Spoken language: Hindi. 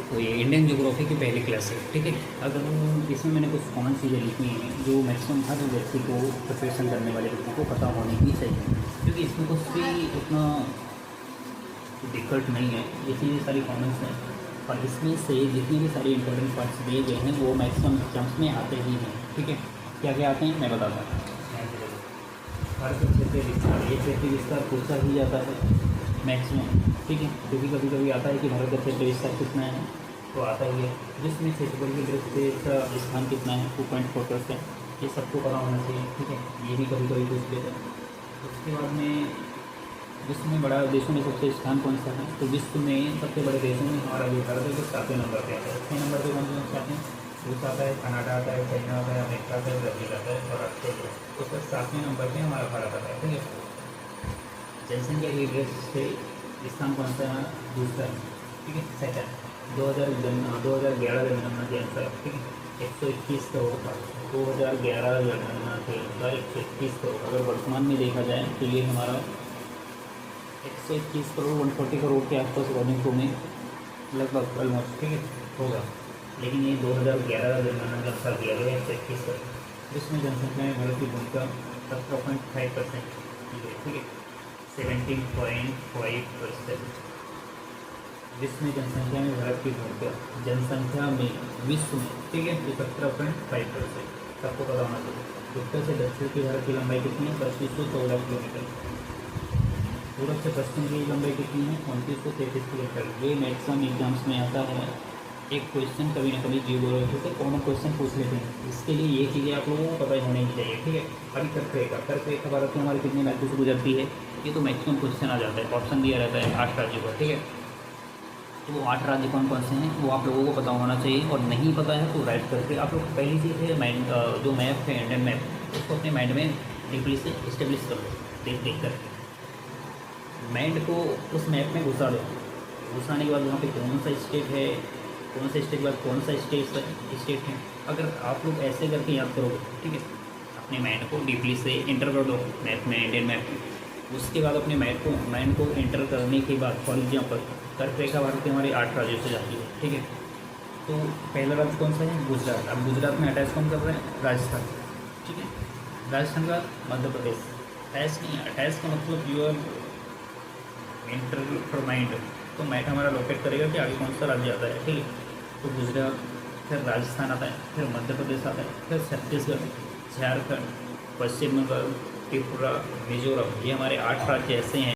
तो ये इंडियन ज्योग्राफी की पहली क्लास है, ठीक है। अगर इसमें मैंने कुछ कॉमन चीज़ें लिखी हैं जो मैक्सिमम हर व्यक्ति को, प्रिपरेशन करने वाले व्यक्ति को पता होनी ही चाहिए, क्योंकि इसमें कुछ भी उतना दिक्कत नहीं है। ये चीज़ें सारी कॉमन्स हैं, और इसमें से जितनी भी सारी इंपॉर्टेंट पार्ट्स दिए गए हैं वो मैक्सिमम एग्जाम्स में आते ही हैं, ठीक है। क्या क्या आते हैं मैं बताता हूँ। भारत का क्षेत्रीय विस्तार, ये क्षेत्रीय विस्तार पूछा ही जाता है मैक्सिमम, ठीक है, क्योंकि कभी कभी आता है कि भारत का क्षेत्रीय विस्तार कितना है, तो आता ही है। जिसमें क्षेत्रफल की दृष्टि से इसका स्थान कितना है 2.4%, ये सबको पता होना चाहिए, ठीक है। ये भी कभी कभी पूछ लेते हैं। उसके बाद में विश्व में बड़ा देशों में सबसे स्थान कौन सा है, तो विश्व में सबसे बड़े देशों में हमारा जो भारत है वो 7वें नंबर पे आता है। 6 नंबर पे कौन से आते हैं, रूस आता है, कनाडा आता है, चाइना आता है, अमेरिका आता है, ब्राज़ील आता है और ऑस्ट्रेलिया। तो सर 7वें नंबर पे हमारा भारत आता है, ठीक है। जनसंख्या की दृष्टि से स्थान कौन सा है हमारा, दूसरा, ठीक है। सेकंड 2011 जनगणना के अनुसार, ठीक है, 121 करोड़ था। 2011 जनगणना के अनुसार 121 करोड़। अगर वर्तमान में देखा जाए तो ये हमारा 121 करोड़ 140 करोड़ के आसपास अकॉर्डिंग टू में लगभग ऑलमोस्ट, ठीक है, होगा। लेकिन ये 2011 का जनगणना के अनुसार दिया गया 121 करोड़, जिसमें जनसंख्या में भारत की भूमिका 17.5% की गई, ठीक है, 17.5%। जिसमें जनसंख्या में भारत की भूमिका, जनसंख्या में विश्व में, ठीक है, 17.5%। सबको पता होना चाहिए। उत्तर से दक्षिण की भारत की लंबाई कितनी है, 2514 किलोमीटर। पूर्व से पश्चिम की लंबाई कितनी है, 2933 किलोमीटर। ये मैक्सिमम एग्जाम्स में आता है। एक क्वेश्चन कभी ना कभी जियोग्राफी से कॉमन क्वेश्चन पूछ लेते हैं, इसके लिए ये चीज़ें आप लोगों को पता होनी चाहिए, ठीक है। अभी कर्क भारत में हमारी कितनी राज्यों से गुजरती है, ये तो मैक्सिमम क्वेश्चन आ जाता है, ऑप्शन दिया रहता है 8 राज्यों का, ठीक है। तो वो 8 राज्य कौन कौन से हैं वो आप लोगों को पता होना चाहिए, और नहीं पता है तो राइट करके आप लोग पहली चीज़ है माइंड, जो मैप है इंडियन मैप, उसको अपने माइंड में डीपली से इस्टेब्लिश कर लो, देख कर माइंड को उस मैप में घुसा दो। घुसाने के बाद वहाँ पे कौन सा स्टेट है, कौन से स्टेट के बाद कौन सा स्टेट है, अगर आप लोग ऐसे करके याद करोगे, ठीक है, अपने माइंड को डीपली से एंटर कर दो मैप में, इंडियन मैप में। उसके बाद अपने माइंड को एंटर करने के बाद, फॉर एग्जाम्पल कर्क रेखा भारत के हमारे 8 राज्यों से जाती है, ठीक है। तो पहला राज्य कौन सा है, गुजरात। अब गुजरात में अटैच कौन कर रहे हैं, राजस्थान, ठीक है। राजस्थान के बाद मध्य प्रदेश। अटैच नहीं, अटैच का मतलब यूर एंटर फॉर माइंड, तो मैट हमारा लोकेट करेगा कि आगे कौन सा राज्य आता है, ठीक है। तो गुजरात, फिर राजस्थान आता है, फिर मध्य प्रदेश आता है, फिर छत्तीसगढ़, झारखंड, पश्चिम बंगाल, त्रिपुरा, मिजोरम। ये हमारे 8 राज्य ऐसे हैं